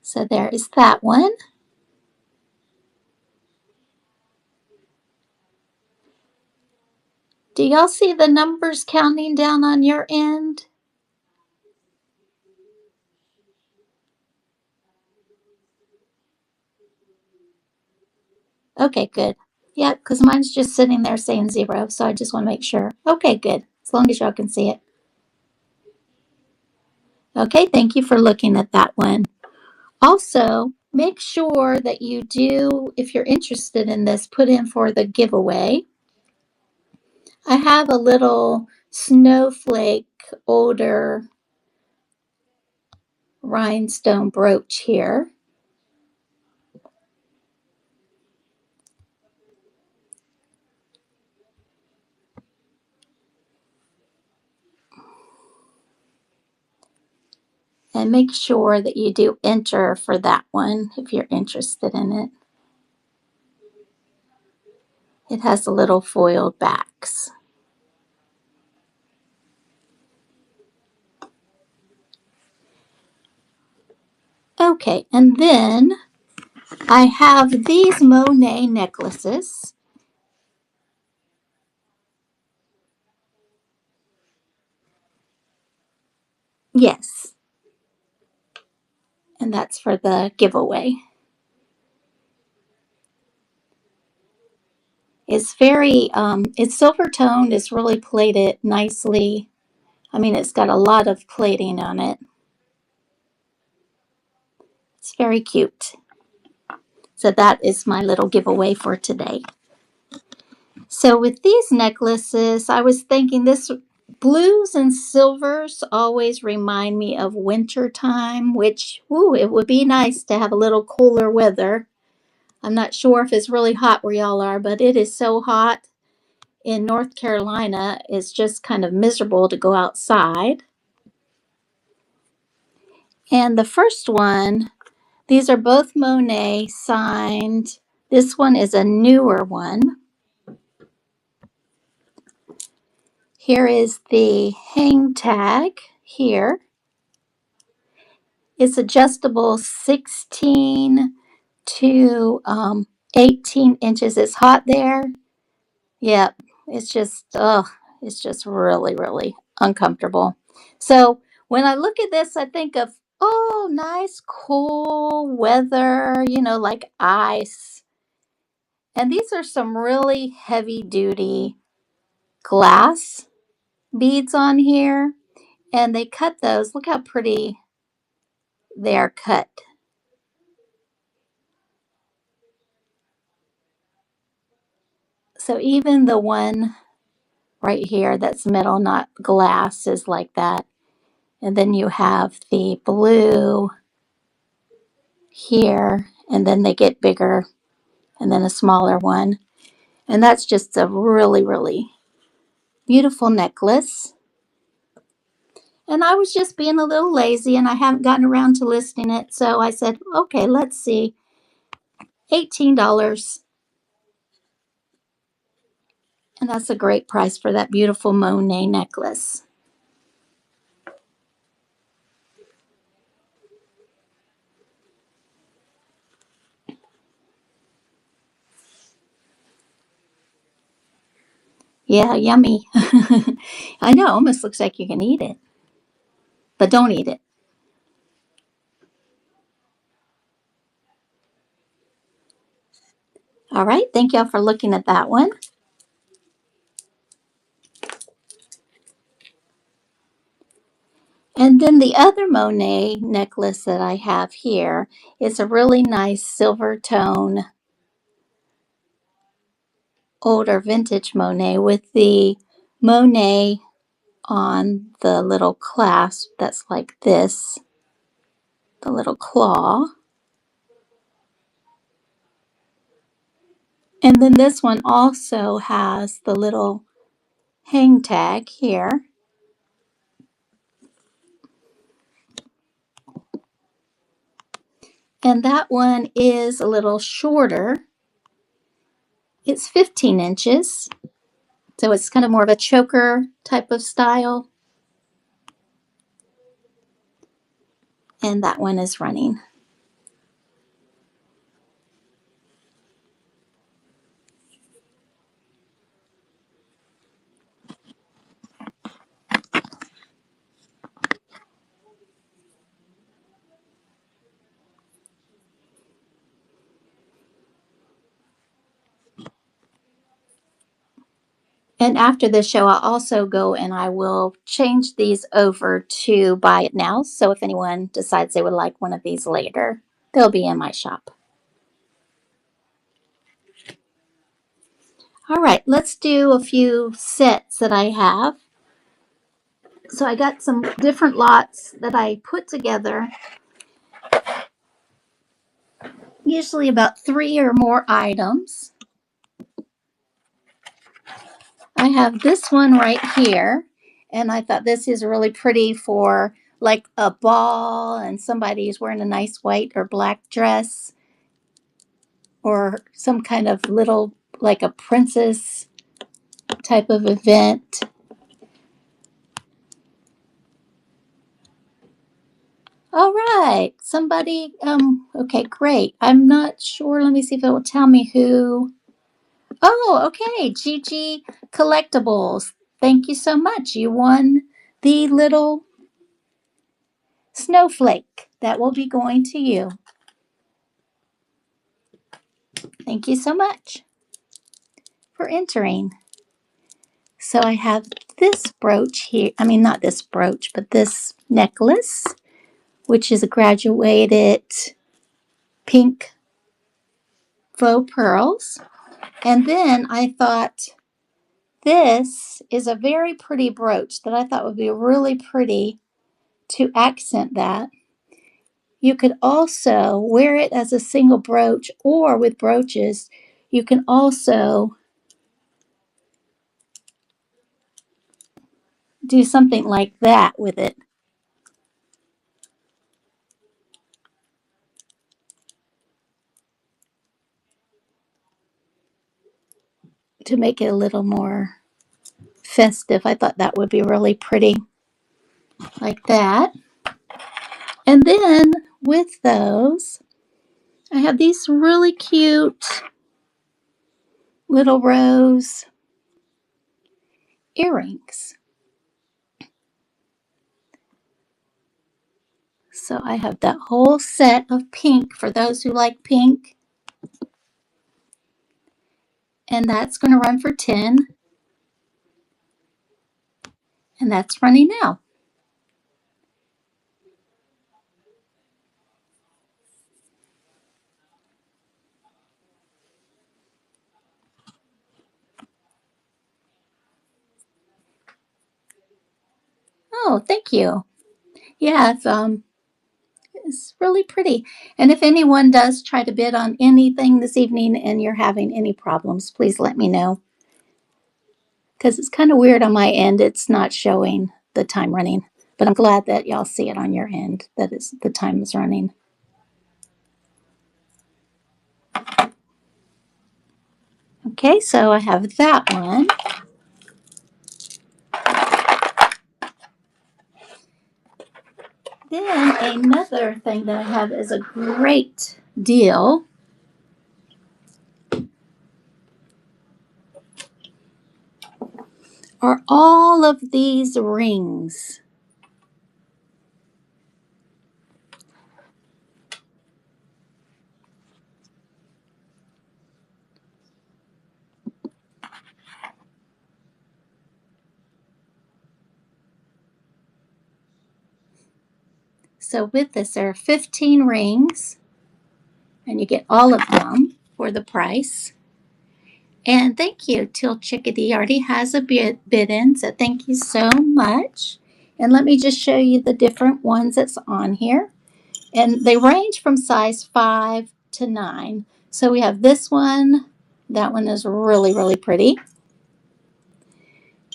So there is that one. Do y'all see the numbers counting down on your end? Okay, good. Yep, because mine's just sitting there saying 0, so I just want to make sure. Okay, good. As long as y'all can see it. Okay, thank you for looking at that one. Also, make sure that you do, if you're interested in this, put in for the giveaway. I have a little snowflake older rhinestone brooch here. And make sure that you do enter for that one if you're interested in it. It has a little foiled backs. Okay, and then I have these Monet necklaces. Yes, and that's for the giveaway. It's very, it's silver toned. It's really plated nicely. I mean, it's got a lot of plating on it. It's very cute. So that is my little giveaway for today. So with these necklaces, I was thinking this blues and silvers always remind me of winter time, which, ooh, it would be nice to have a little cooler weather. I'm not sure if it's really hot where y'all are, but it is so hot in North Carolina. It's just kind of miserable to go outside. And the first one, these are both Monet signed. This one is a newer one. Here is the hang tag here. It's adjustable 16 to 18 inches. It's hot there. Yep. It's just really, really uncomfortable. So when I look at this, I think of, oh, nice, cool weather, like ice. And these are some really heavy duty glass beads on here. And they cut those. Look how pretty they are cut. So even the one right here that's metal, not glass, is like that. And then you have the blue here, and then they get bigger, and then a smaller one. And that's just a really, really beautiful necklace. And I was just being a little lazy and I haven't gotten around to listing it. So I said, okay, let's see. $18. And that's a great price for that beautiful Monet necklace. Yeah, yummy. I know, almost looks like you can eat it, but don't eat it. All right, thank y'all for looking at that one. And then the other Monet necklace that I have here is a really nice silver tone, older vintage Monet with the Monet on the little clasp that's like this, the little claw. And then this one also has the little hang tag here. And that one is a little shorter. It's 15 inches. So it's kind of more of a choker type of style. And that one is running. And after the show, I'll also go and I will change these over to buy it now. So if anyone decides they would like one of these later, they'll be in my shop. All right, let's do a few sets that I have. So I got some different lots that I put together, usually about 3 or more items. I have this one right here, and I thought this is really pretty for like a ball and somebody's wearing a nice white or black dress or some kind of little, like a princess type of event. All right, somebody, okay, great. I'm not sure. Let me see if it will tell me who. Oh, okay, Gigi Collectibles. Thank you so much. You won the little snowflake that will be going to you. Thank you so much for entering. So I have this brooch here. I mean, not this brooch, but this necklace, which is a graduated pink faux pearls. And then I thought this is a very pretty brooch that I thought would be really pretty to accent that. You could also wear it as a single brooch, or with brooches, you can also do something like that with it to make it a little more festive. I thought that would be really pretty like that. And then with those, I have these really cute little rose earrings. So I have that whole set of pink for those who like pink. And that's going to run for 10. And that's running now. Oh, thank you. Yeah, it's really pretty. And if anyone does try to bid on anything this evening and you're having any problems, please let me know. Because it's kind of weird on my end. It's not showing the time running. But I'm glad that y'all see it on your end, that the time is running. Okay, so I have that one. Then another thing that I have is a great deal. Are all of these rings. So with this, there are 15 rings, and you get all of them for the price. And thank you, Till Chickadee already has a bid in, so thank you so much. And let me just show you the different ones that's on here. And they range from size 5 to 9. So we have this one. That one is really, really pretty.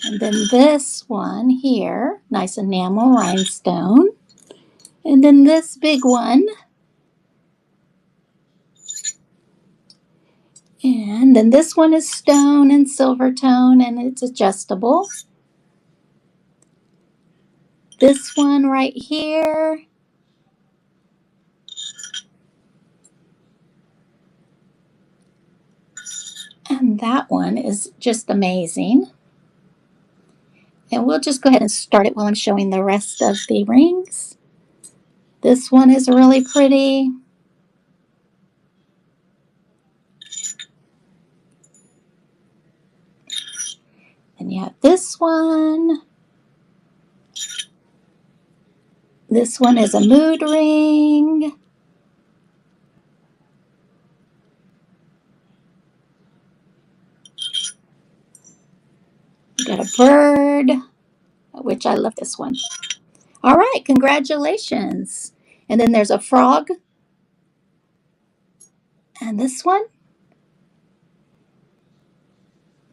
And then this one here, nice enamel rhinestone. And then this big one. And then this one is stone and silver tone, and it's adjustable. This one right here. And that one is just amazing. And we'll just go ahead and start it while I'm showing the rest of the rings. This one is really pretty. And have this one. This one is a mood ring. We got a bird, which I love this one. All right, congratulations. And then there's a frog. And this one.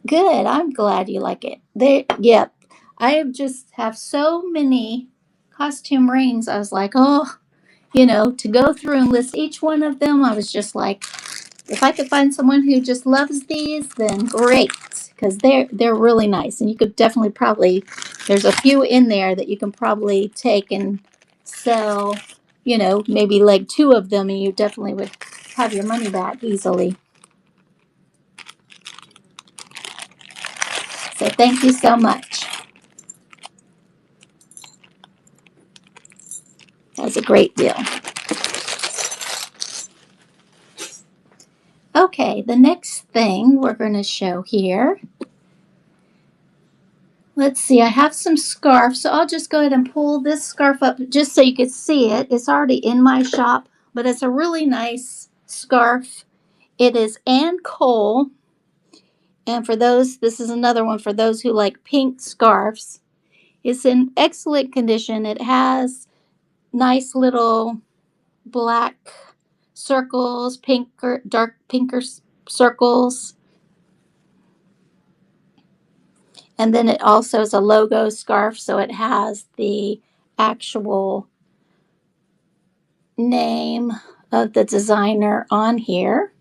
Good. I'm glad you like it. Yep. I just have so many costume rings. I was like, oh, to go through and list each one of them. I was just like, if I could find someone who just loves these, then great, because they're really nice, and you could definitely probably there's a few in there that you can probably take and sell, maybe like two of them, and you definitely would have your money back easily. So thank you so much. That was a great deal. Okay, the next thing we're going to show here. Let's see, I have some scarves, so I'll just go ahead and pull this scarf up just so you can see it. It's already in my shop, but it's a really nice scarf. It is Ann Cole, and this is another one for those who like pink scarves. It's in excellent condition. It has nice little black circles, dark pinker circles. And then it also is a logo scarf, so it has the actual name of the designer on here,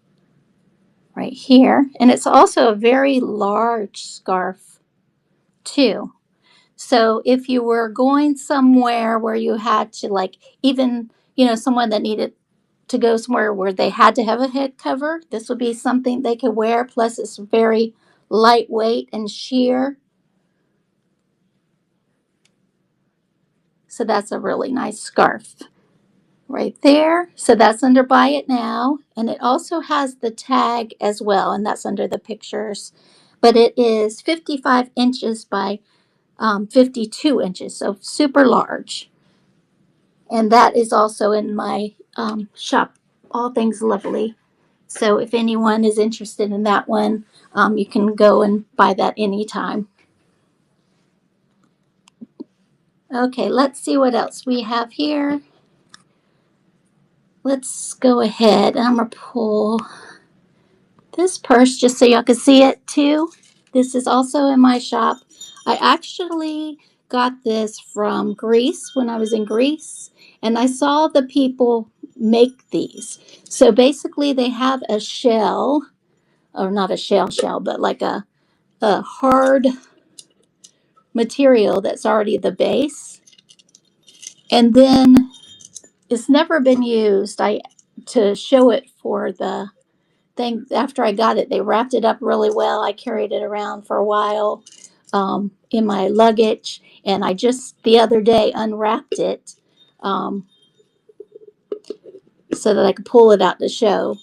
right here. And it's also a very large scarf, too. So if you were going somewhere where you had to, like, even, someone that needed to go somewhere where they had to have a head cover, this would be something they could wear. Plus, it's very lightweight and sheer. So that's a really nice scarf right there. So that's under Buy It Now. And it also has the tag as well, and that's under the pictures. But it is 55 inches by 52 inches, so super large. And that is also in my shop, All Things Lovely. So if anyone is interested in that one, you can go and buy that anytime. Okay, let's see what else we have here. Let's go ahead. I'm going to pull this purse just so y'all can see it too. This is also in my shop. I actually got this from Greece when I was in Greece, and I saw the people make these. So basically they have a shell, or not a shell, but like a hard material that's already the base. And then it's never been used. To show it for the thing, after I got it, they wrapped it up really well. I carried it around for a while in my luggage, and I just the other day unwrapped it so that I could pull it out to show.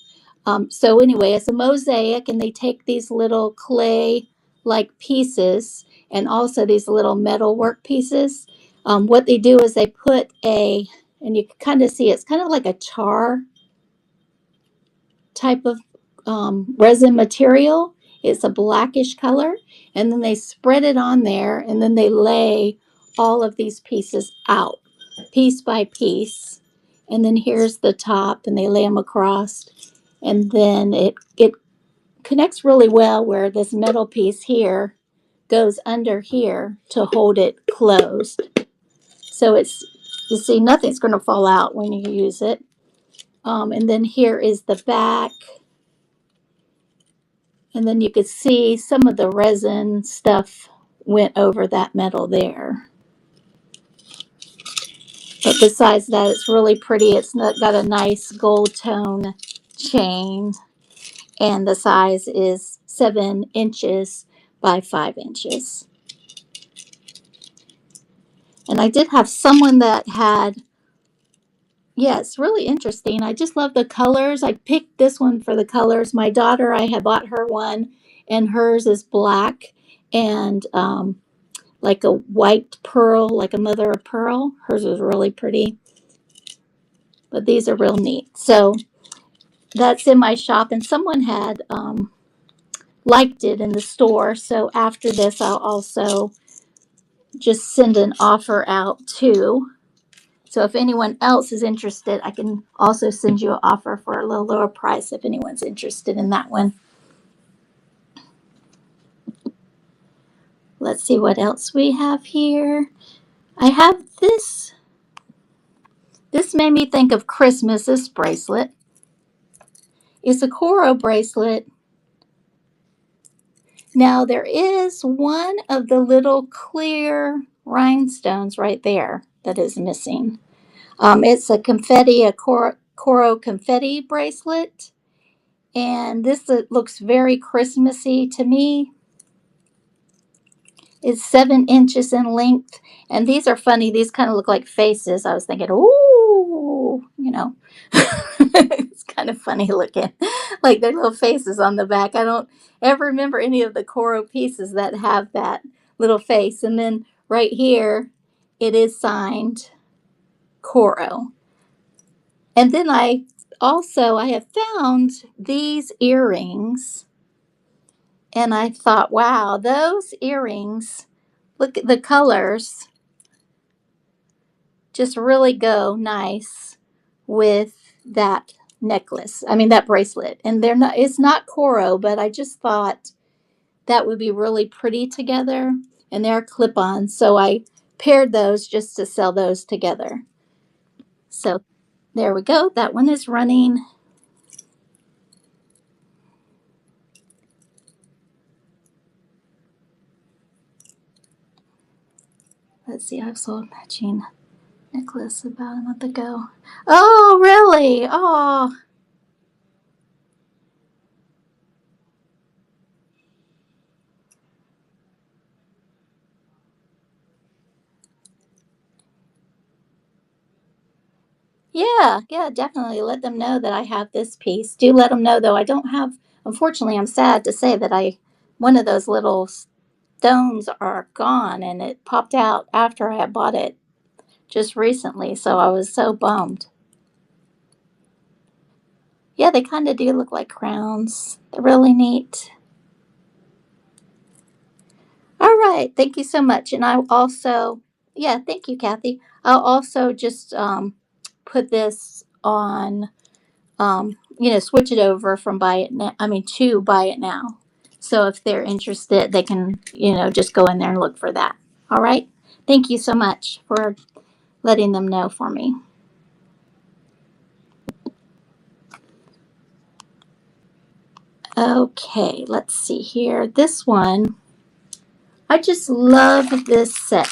So anyway, it's a mosaic, and they take these little clay like pieces and also these little metal work pieces. What they do is they put and you can kind of see it's kind of like a tar type of resin material. It's a blackish color, and then they spread it on there, and then they lay all of these pieces out, piece by piece. And then here's the top, and they lay them across, and then it connects really well where this metal piece here goes under here to hold it closed. So you see, nothing's going to fall out when you use it. And then here is the back. And then you could see some of the resin stuff went over that metal there. But besides that, it's really pretty. It's got a nice gold tone chain. And the size is 7 inches by 5 inches. And I did have someone that had, yeah, it's really interesting. I just love the colors. I picked this one for the colors. My daughter, I had bought her one, and hers is black. and like a white pearl, like a mother of pearl. Hers was really pretty, but these are real neat. So that's in my shop, and someone had liked it in the store. So after this, I'll also just send an offer out too. So if anyone else is interested, I can also send you an offer for a little lower price if anyone's interested in that one. Let's see what else we have here. I have this. This made me think of Christmas, this bracelet. It's a coral bracelet. Now there is one of the little clear rhinestones right there that is missing. It's a coral confetti bracelet. And this looks very Christmassy to me. It's 7 inches in length. And these are funny. These kind of look like faces. I was thinking, ooh, it's kind of funny looking. Like their little faces on the back. I don't ever remember any of the coral pieces that have that little face. And then right here, it is signed coral. And then I have found these earrings, and I thought, wow, those earrings, look at the colors, just really go nice with that necklace. I mean that bracelet. And it's not coral, but I just thought that would be really pretty together, and they're clip-ons. So I paired those just to sell those together. So there we go. That one is running. Let's see, I've sold matching necklace about a month ago. Oh, really? Oh, yeah, definitely. Let them know that I have this piece. Do let them know, though. I don't have, unfortunately, I'm sad to say that one of those little stones are gone, and it popped out after I had bought it just recently. So I was so bummed. Yeah, they kind of do look like crowns. They're really neat. All right. Thank you so much. And I also, yeah, thank you, Kathy. I'll also just put this on, switch it over from buy it now, to buy it now. So if they're interested, they can, just go in there and look for that. All right. Thank you so much for letting them know for me. Okay. Let's see here. This one, I just love this set.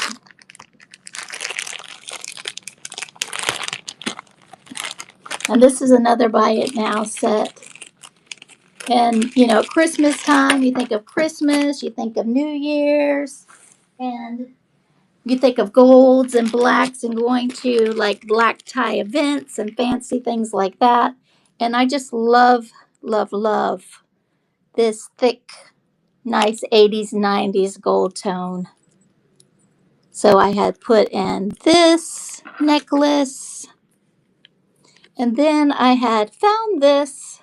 And this is another buy it now set. And, Christmas time, you think of Christmas, you think of New Year's, and you think of golds and blacks and going to like black tie events and fancy things like that. And I just love, love, love this thick, nice 80s, 90s gold tone. So I had put in this necklace, and then I had found this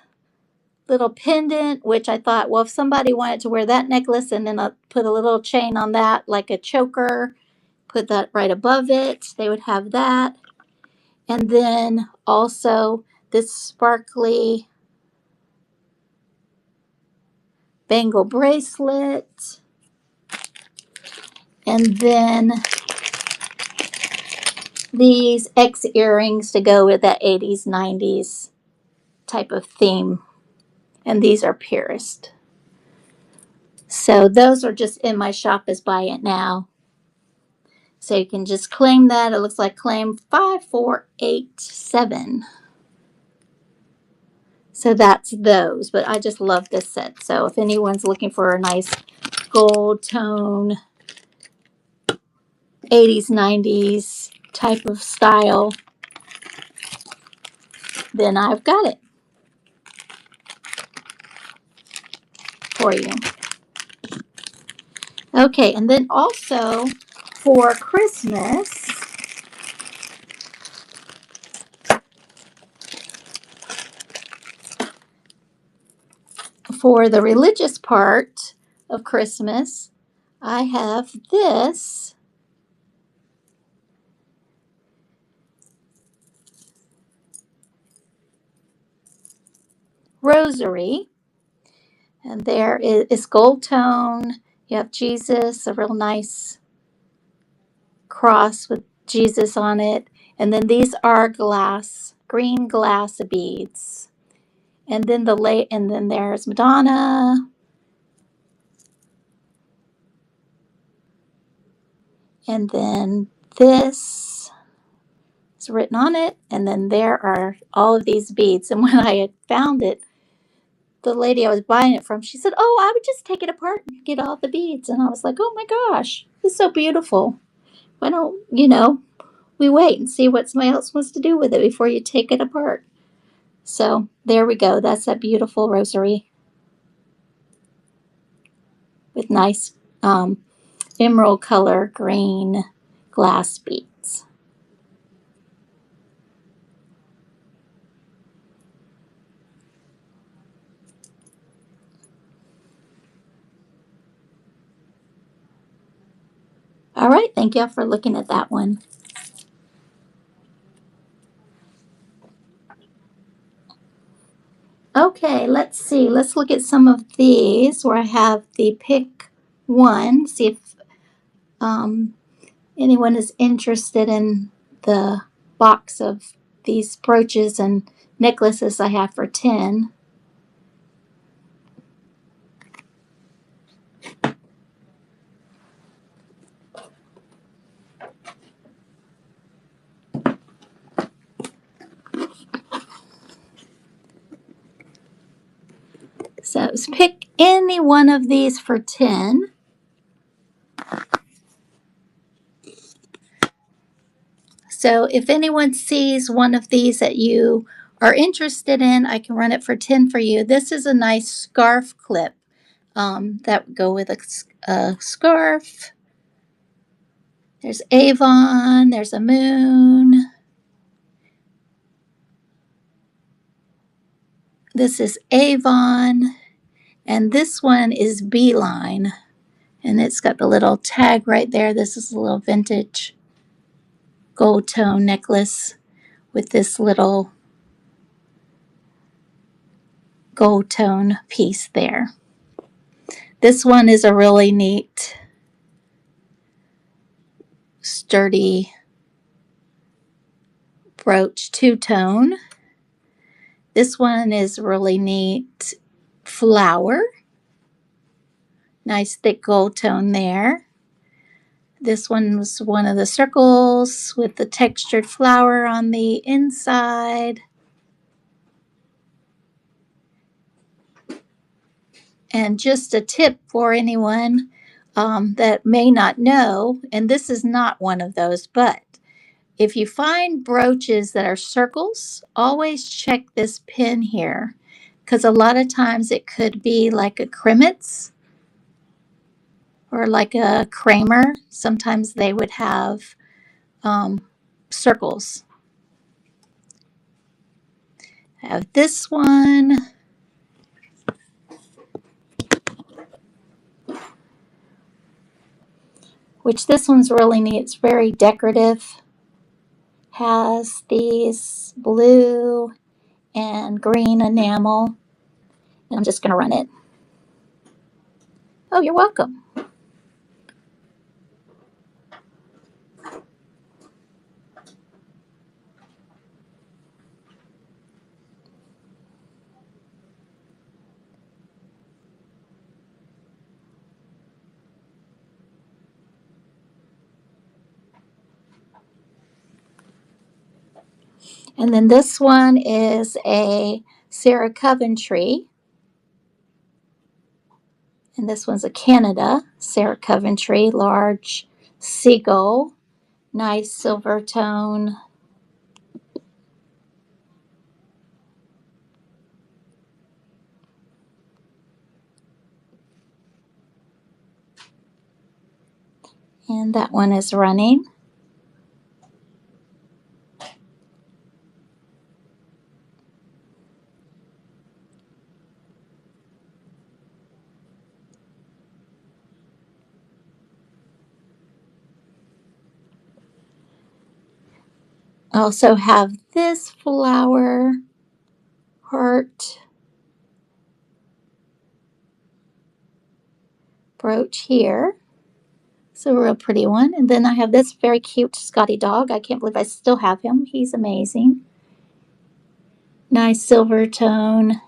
little pendant, which I thought, well, if somebody wanted to wear that necklace and then I put a little chain on that, like a choker, put that right above it, they would have that. And then also this sparkly bangle bracelet. And then these X earrings to go with that 80s, 90s type of theme. And these are pierced. So those are just in my shop as buy it now. So you can just claim that. It looks like claim 5487. So that's those. But I just love this set. So if anyone's looking for a nice gold tone, 80s, 90s type of style, then I've got it for you. Okay, and then also for Christmas, for the religious part of Christmas, I have this rosary, and there is gold tone. You have Jesus, a real nice cross with Jesus on it, and then these are green glass beads, and then and then there's Madonna, and then this is written on it, and then there are all of these beads. And when I had found it, the lady I was buying it from, she said, "Oh, I would just take it apart and get all the beads." And I was like, "Oh my gosh, it's so beautiful. Why don't, we wait and see what somebody else wants to do with it before you take it apart?" So there we go. That's that beautiful rosary with nice emerald color green glass beads. All right. Thank you for looking at that one. Okay, let's see. Let's look at some of these where I have the pick one. See if um, anyone is interested in the box of these brooches and necklaces I have for 10. So pick any one of these for 10. So if anyone sees one of these that you are interested in, I can run it for 10 for you. This is a nice scarf clip that would go with a scarf. There's Avon, there's a moon. This is Avon, and this one is Beeline, and it's got the little tag right there. This is a little vintage gold tone necklace with this little gold tone piece there. This one is a really neat, sturdy brooch two-tone. This one is really neat flower. Nice thick gold tone there. This one was one of the circles with the textured flower on the inside. And just a tip for anyone that may not know, and this is not one of those, but if you find brooches that are circles, always check this pin here, because a lot of times it could be like a Krimitz or like a Kramer. Sometimes they would have circles. I have this one, which this one's really neat. It's very decorative. Has these blue and green enamel. And I'm just going to run it. Oh, you're welcome. And then this one is a Sarah Coventry. And this one's a Canada Sarah Coventry, large seagull, nice silver tone. And that one is running. I also have this flower heart brooch here. It's a real pretty one. And then I have this very cute Scotty dog. I can't believe I still have him. He's amazing. Nice silver tone.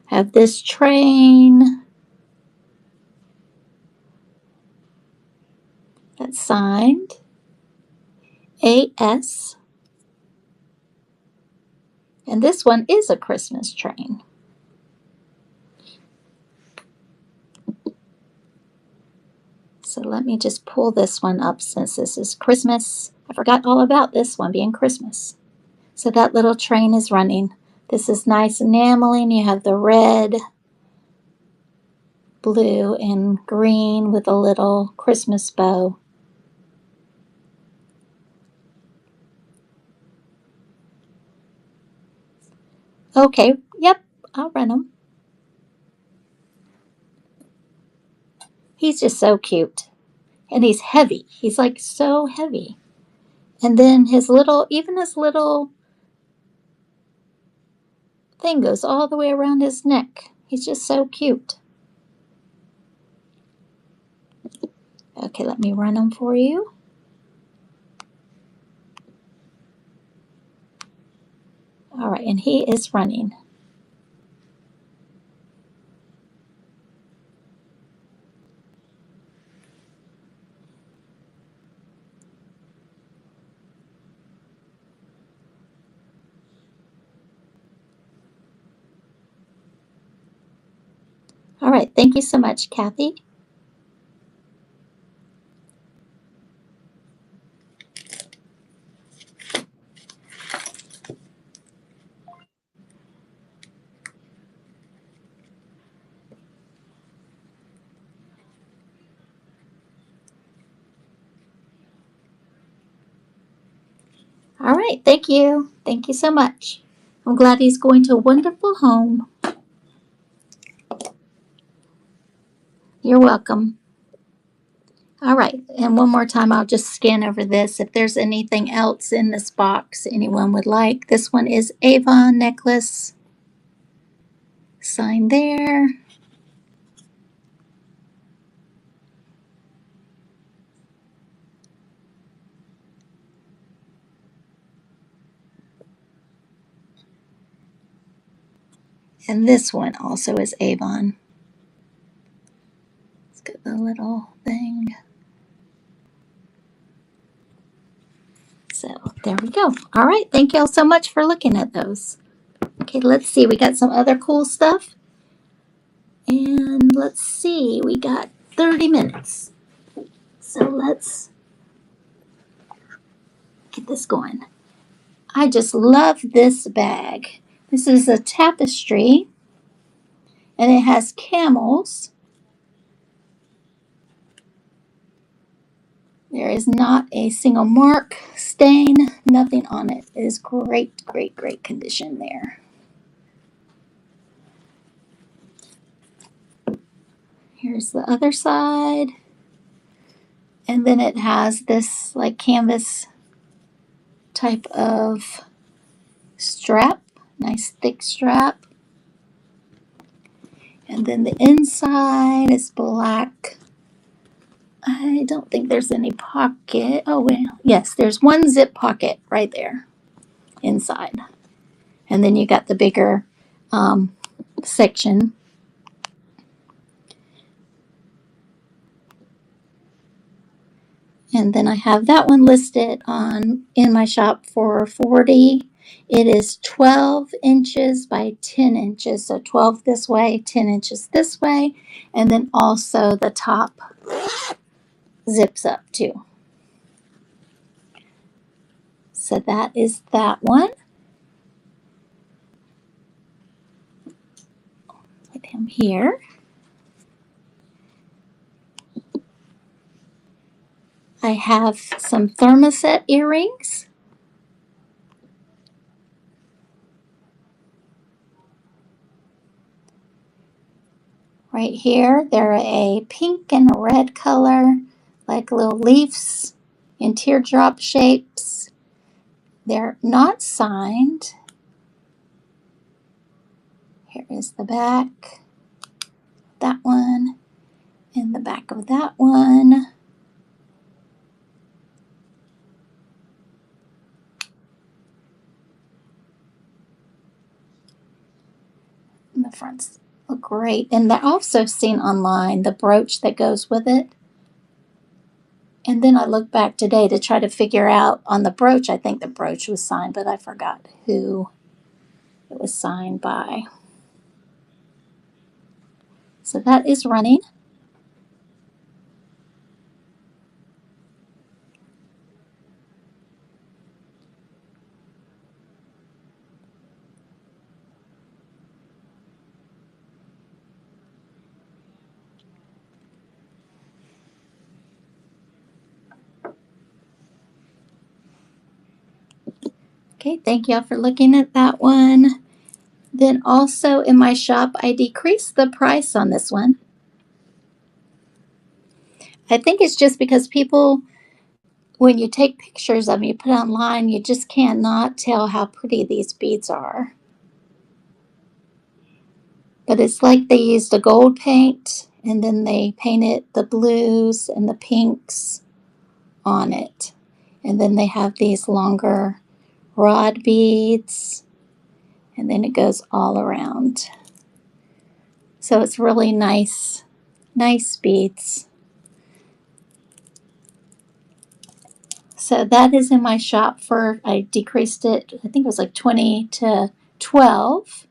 Have this train that's signed AS. And this one is a Christmas train. So let me just pull this one up since this is Christmas. I forgot all about this one being Christmas. So that little train is running. This is nice enameling. You have the red, blue, and green with a little Christmas bow. Okay, yep, I'll run him. He's just so cute. And he's heavy. He's like so heavy. And then even his little thing goes all the way around his neck. He's just so cute. Okay, let me run him for you. All right, and he is running. All right, thank you so much, Kathy. All right, thank you. Thank you so much. I'm glad he's going to a wonderful home. You're welcome. All right, and one more time, I'll just scan over this. If there's anything else in this box anyone would like, this one is Avon necklace. Sign there. And this one also is Avon. Let's get the little thing. So there we go. All right, thank you all so much for looking at those. Okay, let's see. We got some other cool stuff. And let's see, we got 30 minutes. So let's get this going. I just love this bag. This is a tapestry and it has camels. There is not a single mark, stain, nothing on it. It is great, great, great condition there. Here's the other side. And then it has this like canvas type of strap, nice thick strap. And then the inside is black. I don't think there's any pocket. Oh, well, yes, there's one zip pocket right there inside. And then you got the bigger section. And then I have that one listed on in my shop for 40. It is 12 inches by 10 inches. So 12 this way, 10 inches this way. And then also the top zips up too. So that is that one. Put him here. I have some thermoset earrings. Right here, they're a pink and a red color, like little leaves in teardrop shapes. They're not signed. Here is the back. That one. And the back of that one. And the fronts look great. And I've also seen online the brooch that goes with it. And then I looked back today to try to figure out on the brooch. I think the brooch was signed, but I forgot who it was signed by. So that is running. Okay, thank y'all for looking at that one. Then also in my shop, I decreased the price on this one. I think it's just because people, when you take pictures of them, you put online, you just cannot tell how pretty these beads are. But it's like they used a gold paint and then they painted the blues and the pinks on it. And then they have these longer rod beads, and then it goes all around. So it's really nice beads. So that is in my shop for, I decreased it, I think it was like 20 to 12.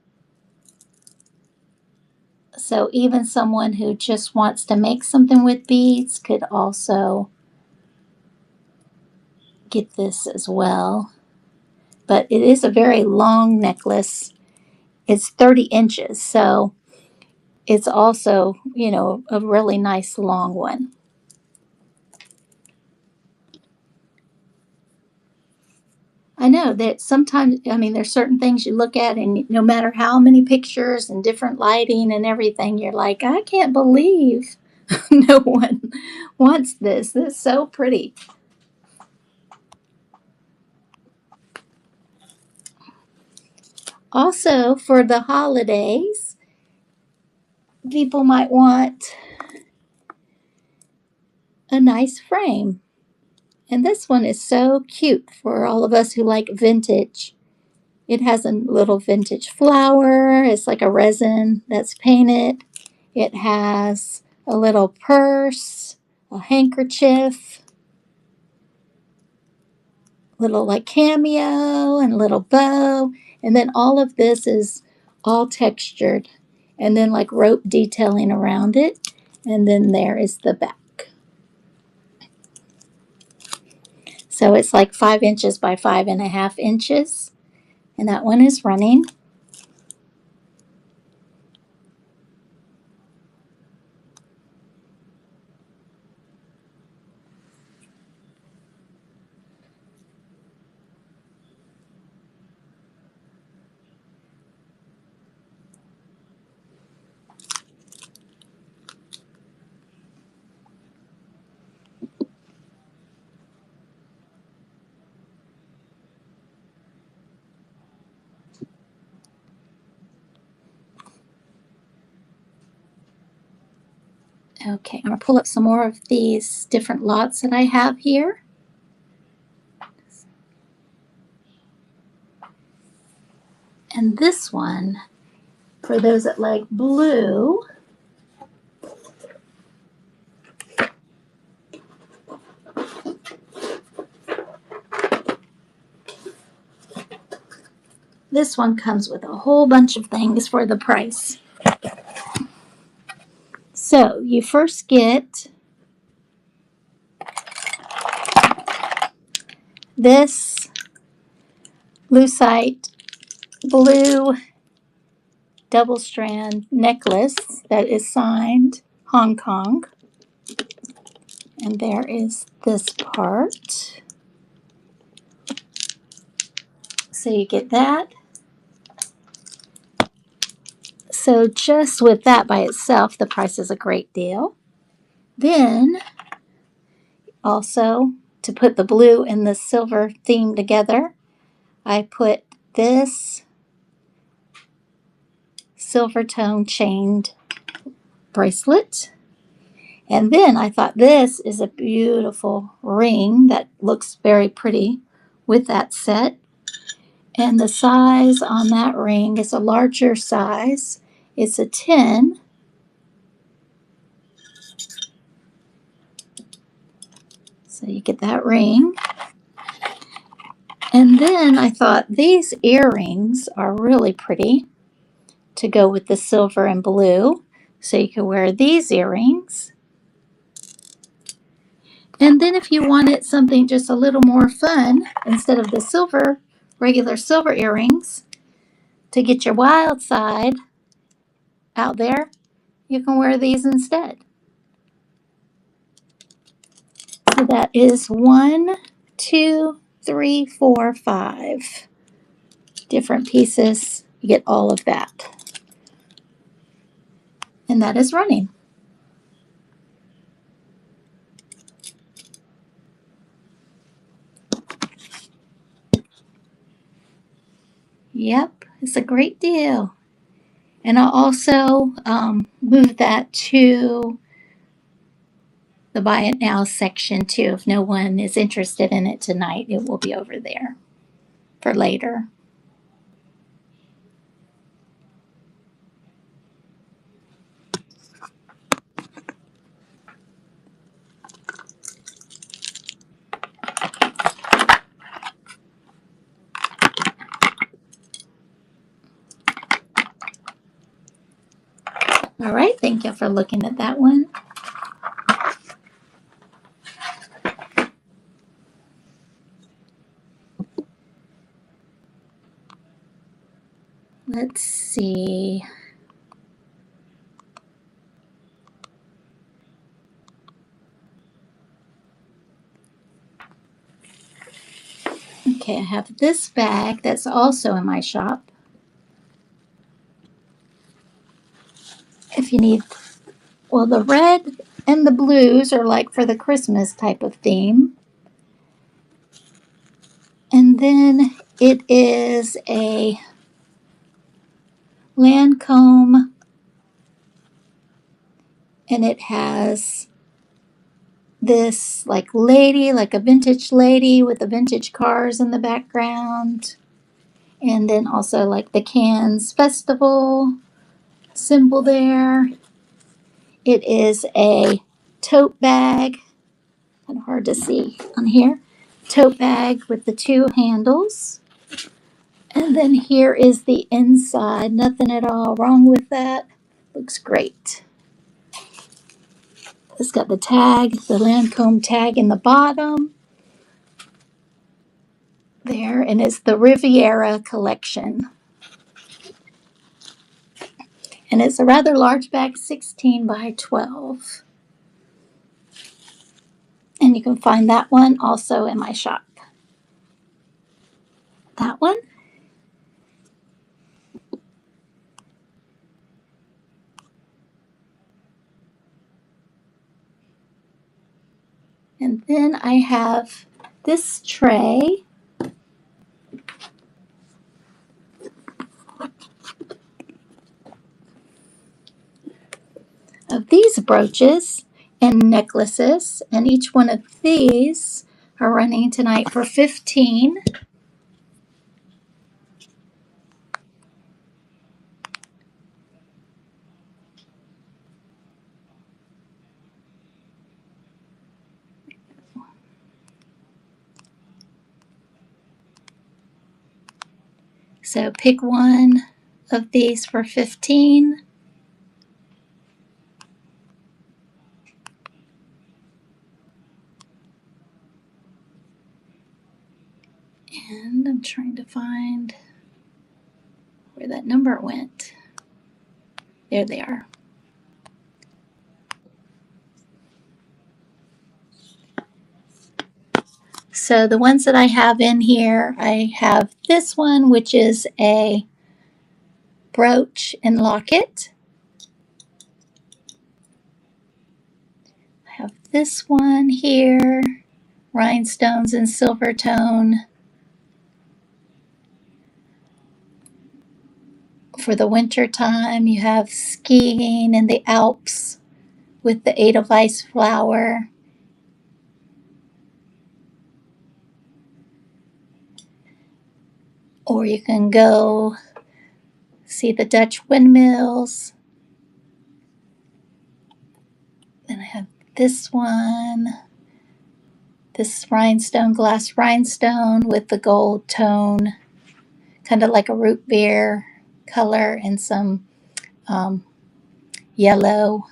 So even someone who just wants to make something with beads could also get this as well. But it is a very long necklace. It's 30 inches, so it's also, a really nice long one. I know that sometimes, there's certain things you look at, and no matter how many pictures and different lighting and everything, you're like, I can't believe no one wants this. This is so pretty. Also, for the holidays, people might want a nice frame. And this one is so cute for all of us who like vintage. It has a little vintage flower. It's like a resin that's painted. It has a little purse, a handkerchief, little like cameo, and a little bow. And then all of this is all textured. And then like rope detailing around it. And then there is the back. So it's like 5 inches by 5.5 inches. And that one is running. Okay, I'm going to pull up some more of these different lots that I have here. And this one, for those that like blue, this one comes with a whole bunch of things for the price. So you first get this lucite blue double strand necklace that is signed Hong Kong. And there is this part. So you get that. So just with that by itself, the price is a great deal. Then also to put the blue and the silver theme together, I put this silver tone chained bracelet. And then I thought this is a beautiful ring that looks very pretty with that set. And the size on that ring is a larger size. It's a 10. So you get that ring. And then I thought these earrings are really pretty to go with the silver and blue. So you can wear these earrings. And then if you wanted something just a little more fun, instead of the silver, regular silver earrings, to get your wild side out there, you can wear these instead. So that is 1, 2, 3, 4, 5 different pieces. You get all of that. And that is running. Yep, it's a great deal. And I'll also move that to the buy it now section too. If no one is interested in it tonight, it will be over there for later. All right, thank you for looking at that one. Let's see. Okay, I have this bag that's also in my shop. If you need, well, the red and the blues are like for the Christmas type of theme. And then it is a Lancome, and it has this like lady, like a vintage lady with the vintage cars in the background. And then also like the Cannes Festival symbol there. It is a tote bag, kind of hard to see on here. Tote bag with the two handles. And then here is the inside. Nothing at all wrong with that. Looks great. It's got the tag, the Lancome tag in the bottom. There, and it's the Riviera collection. And it's a rather large bag, 16 by 12. And you can find that one also in my shop. That one. And then I have this tray of these brooches and necklaces. And each one of these are running tonight for 15. So pick one of these for 15. And I'm trying to find where that number went. There they are. So the ones that I have in here, I have this one, which is a brooch and locket. I have this one here, rhinestones and silver tone. For the winter time, you have skiing in the Alps with the Edelweiss flower. Or you can go see the Dutch windmills. Then I have this one, this rhinestone, glass rhinestone with the gold tone, kind of like a root beer color, and some yellow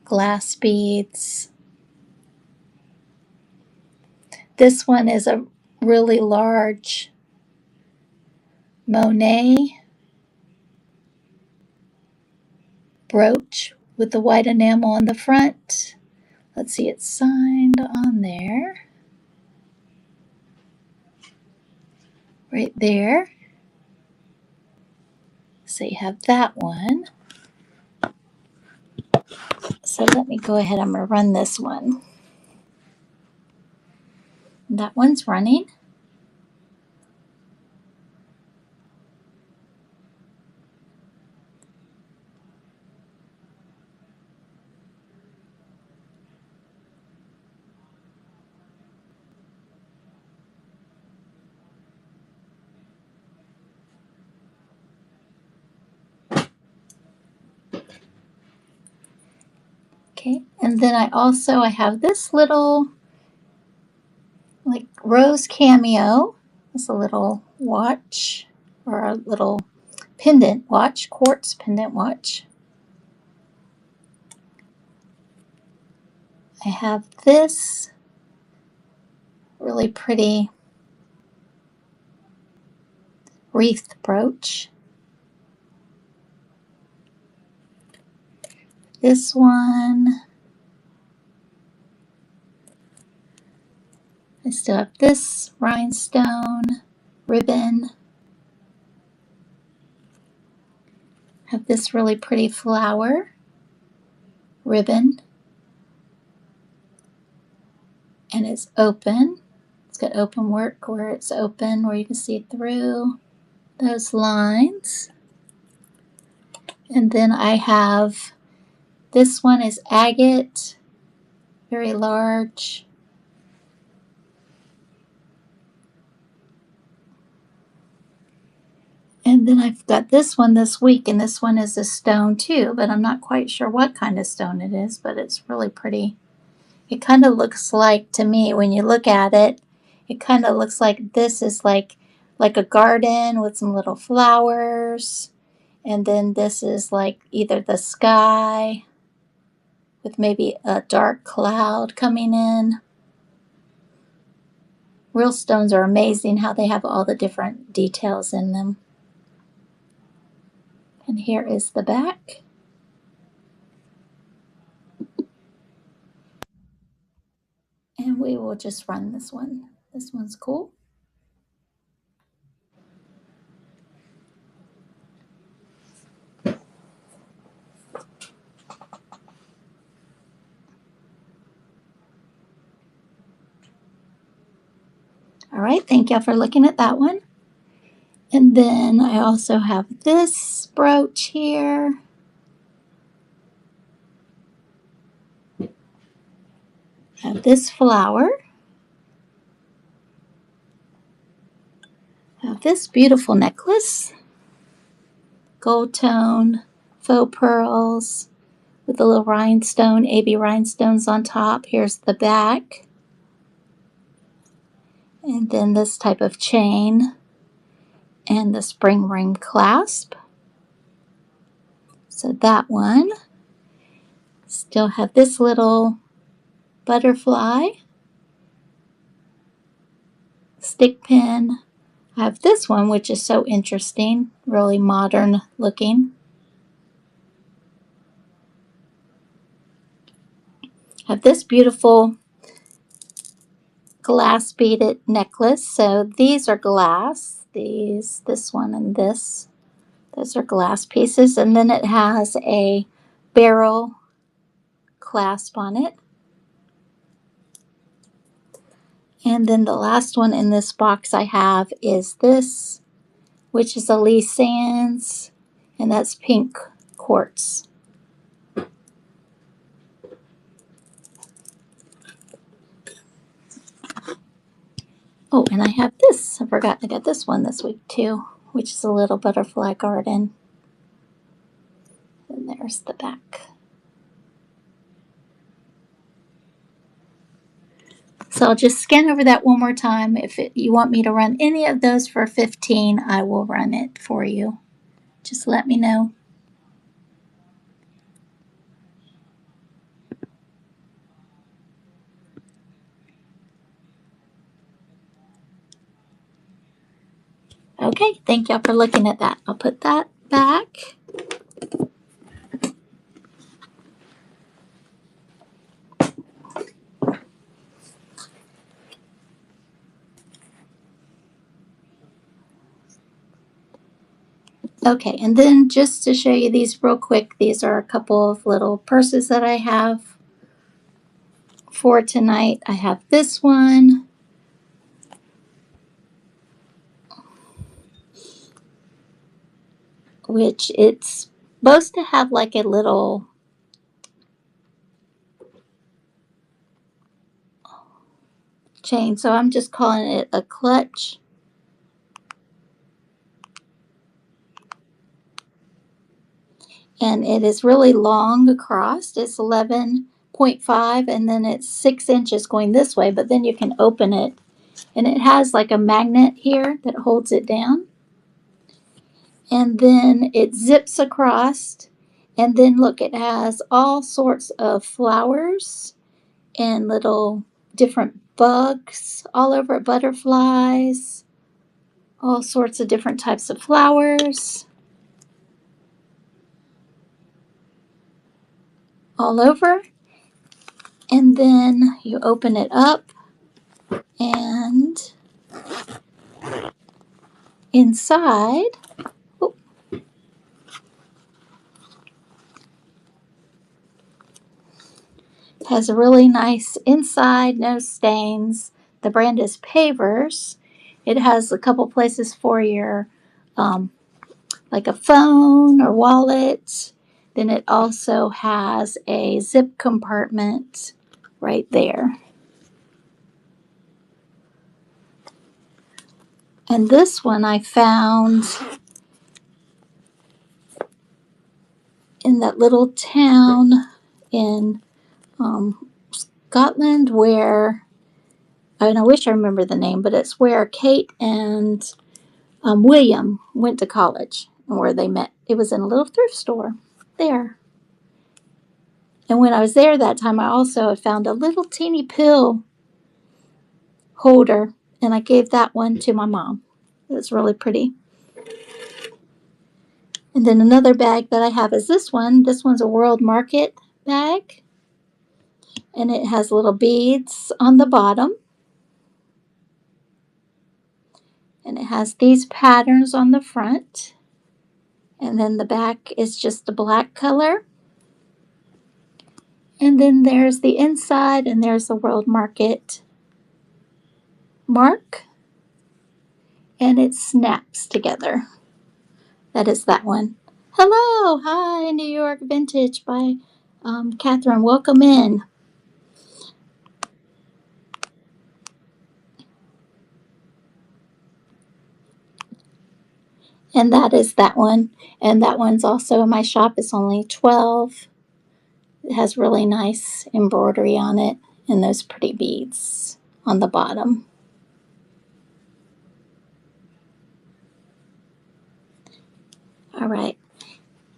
glass beads. This one is a really large Monet brooch with the white enamel on the front. Let's see, it's signed on there. Right there. So you have that one. So let me go ahead. I'm going to run this one. That one's running. Okay, and then I have this little like rose cameo. It's a little watch or a little pendant watch, quartz pendant watch. I have this really pretty wreath brooch. This one. I still have this rhinestone ribbon. Have this really pretty flower ribbon. And it's open. It's got open work where it's open, where you can see through those lines. And then I have, this one is agate, very large. And then I've got this one this week, and this one is a stone too, but I'm not quite sure what kind of stone it is, but it's really pretty. It kind of looks like, to me, when you look at it, it kind of looks like this is like a garden with some little flowers. And then this is like either the sky with maybe a dark cloud coming in. Real stones are amazing how they have all the different details in them. And here is the back. And we will just run this one. This one's cool. All right, thank y'all for looking at that one. And then I also have this brooch here. I have this flower. I have this beautiful necklace. Gold tone, faux pearls with a little rhinestone, AB rhinestones on top. Here's the back. And then this type of chain and the spring ring clasp. So that one. Still have this little butterfly stick pin. I have this one, which is so interesting, really modern looking. I have this beautiful glass beaded necklace. So these are glass. This one and this. Those are glass pieces. And then it has a barrel clasp on it. And then the last one in this box I have is this, which is a Lee Sands, and that's pink quartz. Oh, and I have this. I forgot I got this one this week too, which is a little butterfly garden. And there's the back. So I'll just scan over that one more time. If you want me to run any of those for 15, I will run it for you. Just let me know. Okay, thank y'all for looking at that. I'll put that back. Okay, and then just to show you these real quick, these are a couple of little purses that I have for tonight. I have this one, which it's supposed to have like a little chain, so I'm just calling it a clutch. And it is really long across. It's 11.5, and then it's 6 inches going this way, but then you can open it, and it has like a magnet here that holds it down. And then it zips across, and then look, it has all sorts of flowers and little different bugs all over it, butterflies, all sorts of different types of flowers all over. And then you open it up, and inside, oh, has a really nice inside, no stains. The brand is Pavers. It has a couple places for your like a phone or wallet. Then it also has a zip compartment right there. And this one I found in that little town in Scotland where, and I wish I remember the name, but it's where Kate and William went to college and where they met. It was in a little thrift store there. And when I was there that time, I also found a little teeny pill holder, and I gave that one to my mom. It was really pretty. And then another bag that I have is this one. This one's a World Market bag, and it has little beads on the bottom. And it has these patterns on the front. And then the back is just a black color. And then there's the inside, and there's the World Market mark. And it snaps together. That is that one. Hello, hi, New York Vintage by Catherine. Welcome in. And that is that one. And that one's also in my shop. It's only $12. It has really nice embroidery on it and those pretty beads on the bottom. All right.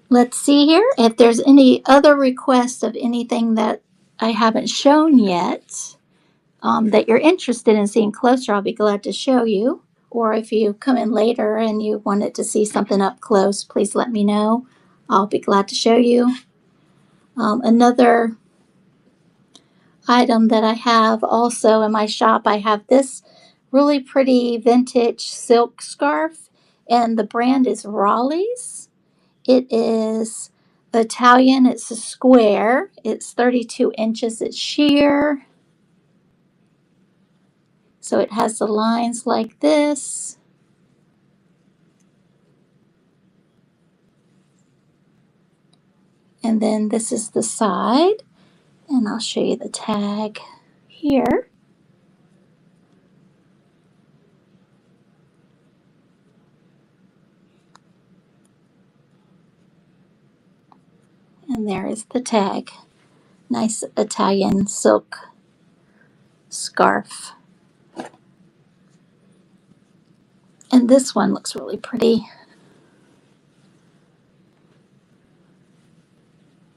Let's see here if there's any other requests of anything that I haven't shown yet that you're interested in seeing closer. I'll be glad to show you. Or if you come in later and you wanted to see something up close, please let me know. I'll be glad to show you. Another item that I have also in my shop. I have this really pretty vintage silk scarf, and the brand is Raleigh's. It is Italian. It's a square. It's 32 inches. It's sheer. So it has the lines like this. And then this is the side. And I'll show you the tag here. And there is the tag. Nice Italian silk scarf. And this one looks really pretty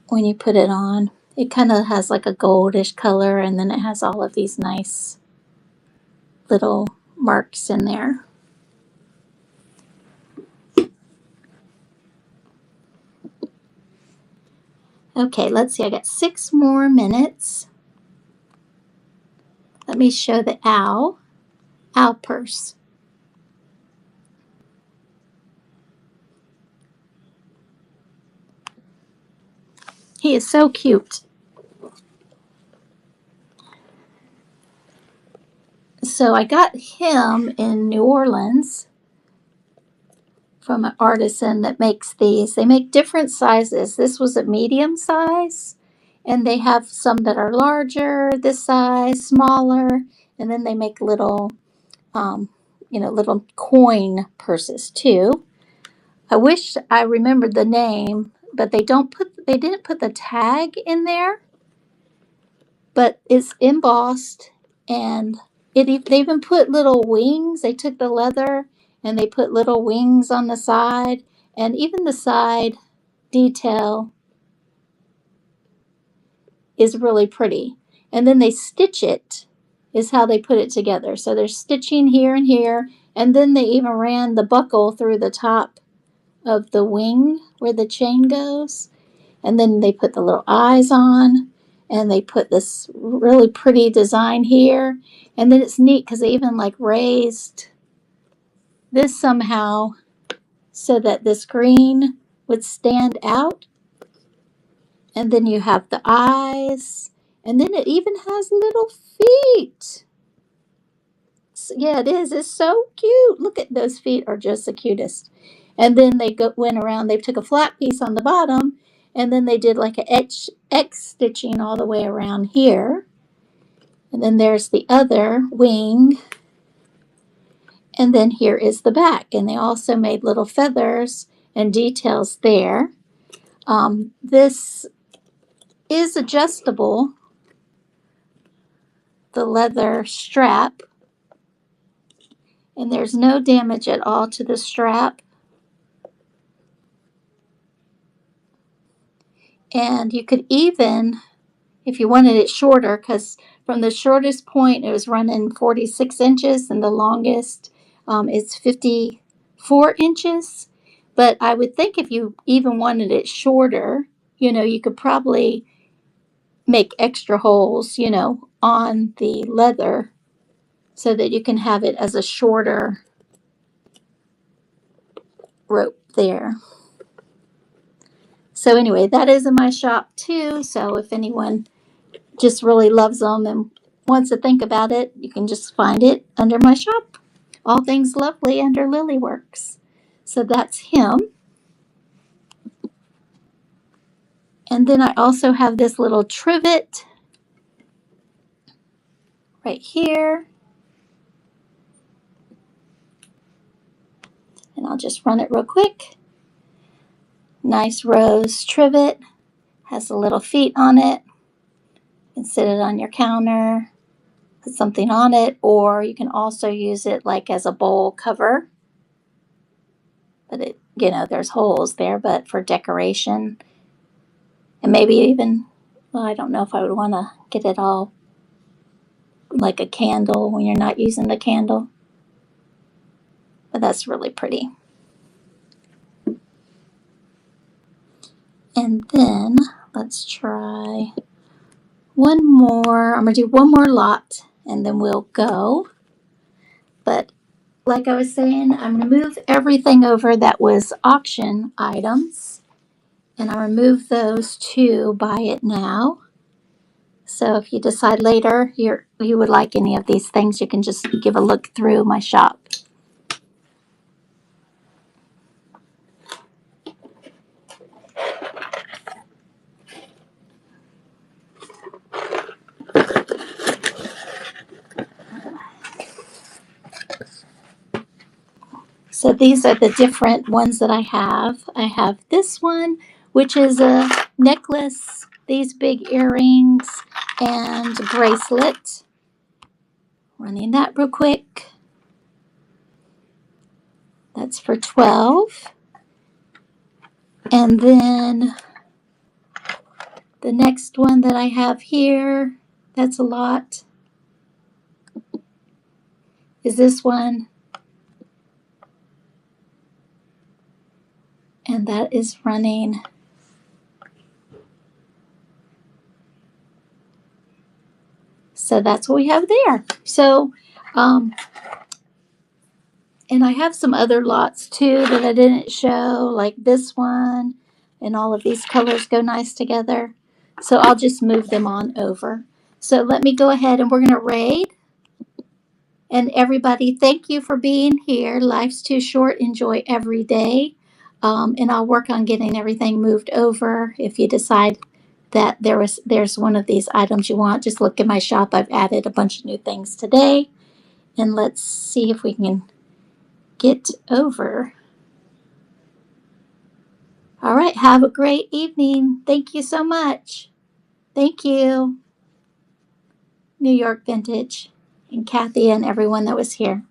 when you put it on. It kind of has like a goldish color, and then it has all of these nice little marks in there. Okay, let's see. I got 6 more minutes. Let me show the owl purse. He is so cute. So I got him in New Orleans from an artisan that makes these. They make different sizes. This was a medium size, and they have some that are larger, this size, smaller, and then they make little, little coin purses too. I wish I remembered the name, but they didn't put the tag in there, but it's embossed, and they even put little wings. They took the leather and they put little wings on the side, and even the side detail is really pretty. And then they stitch it, is how they put it together. So there's stitching here and here, and then they even ran the buckle through the top of the wing where the chain goes. And then they put the little eyes on, and they put this really pretty design here. And then it's neat because they even like raised this somehow so that this green would stand out. And then you have the eyes, and then it even has little feet. So, yeah, it is. It's so cute. Look at those feet, are just the cutest. And then went around. They took a flat piece on the bottom, and then they did like a X stitching all the way around here. And then there's the other wing. And then here is the back. And they also made little feathers and details there. This is adjustable, the leather strap. And there's no damage at all to the strap. And you could even, if you wanted it shorter, because from the shortest point it was running 46 inches, and the longest is 54 inches. But I would think if you even wanted it shorter, you could probably make extra holes, on the leather so that you can have it as a shorter rope there. So anyway, that is in my shop too. So if anyone just really loves them and wants to think about it, you can just find it under my shop. All Things Lovely under Lily Works. So that's him. And then I also have this little trivet right here. And I'll just run it real quick. Nice rose trivet. Has the little feet on it. You can sit it on your counter, put something on it, or you can also use it like as a bowl cover. But there's holes there, but for decoration. And maybe even, well, I don't know if I would want to get it all like a candle when you're not using the candle. But that's really pretty. And then let's try one more. I'm going to do one more lot and then we'll go. But like I was saying, I'm going to move everything over that was auction items. And I'll remove those to buy it now. So if you decide later you would like any of these things, you can just give a look through my shop. So these are the different ones that I have. I have this one, which is a necklace, these big earrings, and bracelet. Running that real quick. That's for 12. And then the next one that I have here, that's a lot, is this one. And that is running so that's what we have there. So and I have some other lots too that I didn't show, like this one, and all of these colors go nice together. So I'll just move them on over. So let me go ahead and we're going to raid. And everybody, thank you for being here. Life's too short. Enjoy every day. And I'll work on getting everything moved over. If you decide that there's one of these items you want, just look at my shop. I've added a bunch of new things today. And let's see if we can get over. All right. Have a great evening. Thank you so much. Thank you, New York Vintage, and Kathy and everyone that was here.